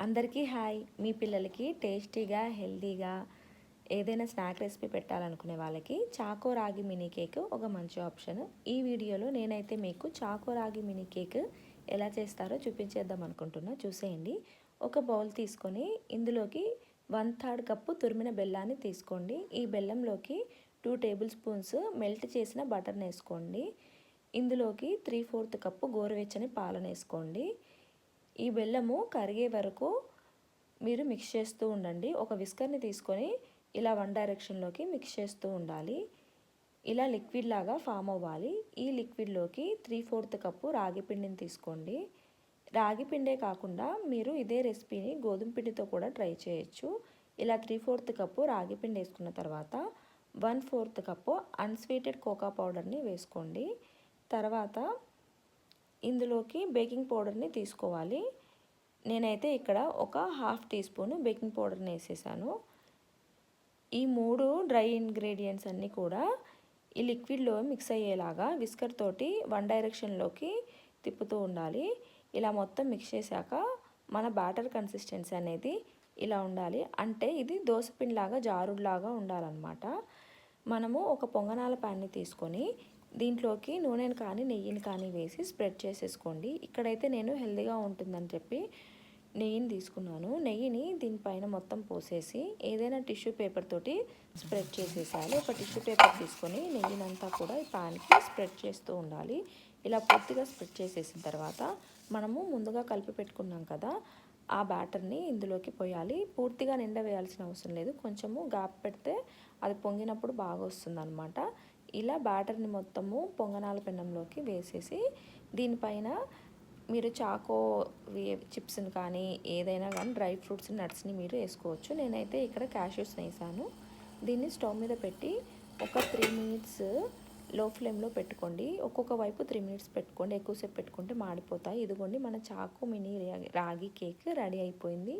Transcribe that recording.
అందరికీ హాయ్. మీ పిల్లలకి టేస్టీగా హెల్తీగా ఏదైనా స్నాక్ రెసిపీ పెట్టాలనుకునే వాళ్ళకి చాకో రాగి మినీ కేక్ ఒక మంచి ఆప్షన్. ఈ వీడియోలో నేనైతే మీకు చాకో రాగి మినీ కేక్ ఎలా చేస్తారో చూపించేద్దాం అనుకుంటున్నా. చూసేయండి. ఒక బౌల్ తీసుకొని ఇందులోకి 1/3 కప్పు తురిమిన బెల్లాన్ని తీసుకోండి. ఈ బెల్లంలోకి 2 టేబుల్ స్పూన్స్ మెల్ట్ చేసిన బటర్ని వేసుకోండి. ఇందులోకి 3/4 కప్పు గోరువెచ్చని పాలను వేసుకోండి. ఈ బెల్లము కరిగే వరకు మీరు మిక్స్ చేస్తూ ఉండండి. ఒక విస్కర్ని తీసుకొని ఇలా వన్ డైరెక్షన్లోకి మిక్స్ చేస్తూ ఉండాలి. ఇలా లిక్విడ్ లాగా ఫామ్ అవ్వాలి. ఈ లిక్విడ్లోకి 3/4 కప్పు రాగి పిండిని తీసుకోండి. రాగి పిండే కాకుండా మీరు ఇదే రెసిపీని గోధుమ పిండితో కూడా ట్రై చేయొచ్చు. ఇలా 3/4 కప్పు రాగి పిండి వేసుకున్న తర్వాత 1/4 కప్పు అన్స్వీటెడ్ కోకా పౌడర్ని వేసుకోండి. తర్వాత ఇందులోకి బేకింగ్ పౌడర్ని తీసుకోవాలి. నేనైతే ఇక్కడ ఒక 1/2 టీ స్పూన్ బేకింగ్ పౌడర్ని వేసేసాను. ఈ 3 డ్రై ఇంగ్రీడియంట్స్ అన్నీ కూడా ఈ లిక్విడ్లో మిక్స్ అయ్యేలాగా విస్కర్ తోటి వన్ డైరెక్షన్లోకి తిప్పుతూ ఉండాలి. ఇలా మొత్తం మిక్స్ చేశాక మన బ్యాటర్ కన్సిస్టెన్సీ అనేది ఇలా ఉండాలి. అంటే ఇది దోసపిండిలాగా జారుడులాగా ఉండాలన్నమాట. మనము ఒక పొంగనాల ప్యాన్ని తీసుకొని దీంట్లోకి నూనెను కానీ నెయ్యిని కానీ వేసి స్ప్రెడ్ చేసేసుకోండి. ఇక్కడైతే నేను హెల్తీగా ఉంటుందని చెప్పి నెయ్యిని తీసుకున్నాను. నెయ్యిని దీనిపైన మొత్తం పోసేసి ఏదైనా టిష్యూ పేపర్ తోటి స్ప్రెడ్ చేసేసాలి. ఒక టిష్యూ పేపర్ తీసుకొని నెయ్యినంతా కూడా ఈ ప్యాన్కి స్ప్రెడ్ చేస్తూ ఉండాలి. ఇలా పూర్తిగా స్ప్రెడ్ చేసేసిన తర్వాత మనము ముందుగా కలిపి పెట్టుకున్నాం కదా, ఆ బ్యాటర్ని ఇందులోకి పోయాలి. పూర్తిగా నిండా వేయాల్సిన అవసరం లేదు. కొంచెము గ్యాప్ పెడితే అది పొంగినప్పుడు బాగా వస్తుందన్నమాట. ఇలా బ్యాటర్ని మొత్తము పొంగనాల పెనంలోకి వేసేసి దీనిపైన మీరు చాకో చిప్స్ని కానీ ఏదైనా కానీ డ్రై ఫ్రూట్స్ నట్స్ని మీరు వేసుకోవచ్చు. నేనైతే ఇక్కడ క్యాష్యూస్ని వేసాను. దీన్ని స్టవ్ మీద పెట్టి ఒక 3 మినిట్స్ లో ఫ్లేమ్లో పెట్టుకోండి. ఒక్కొక్క వైపు 3 మినిట్స్ పెట్టుకోండి. ఎక్కువసేపు పెట్టుకుంటే మాడిపోతాయి. ఇదిగోండి మన చాకో మినీ రాగి కేక్ రెడీ అయిపోయింది.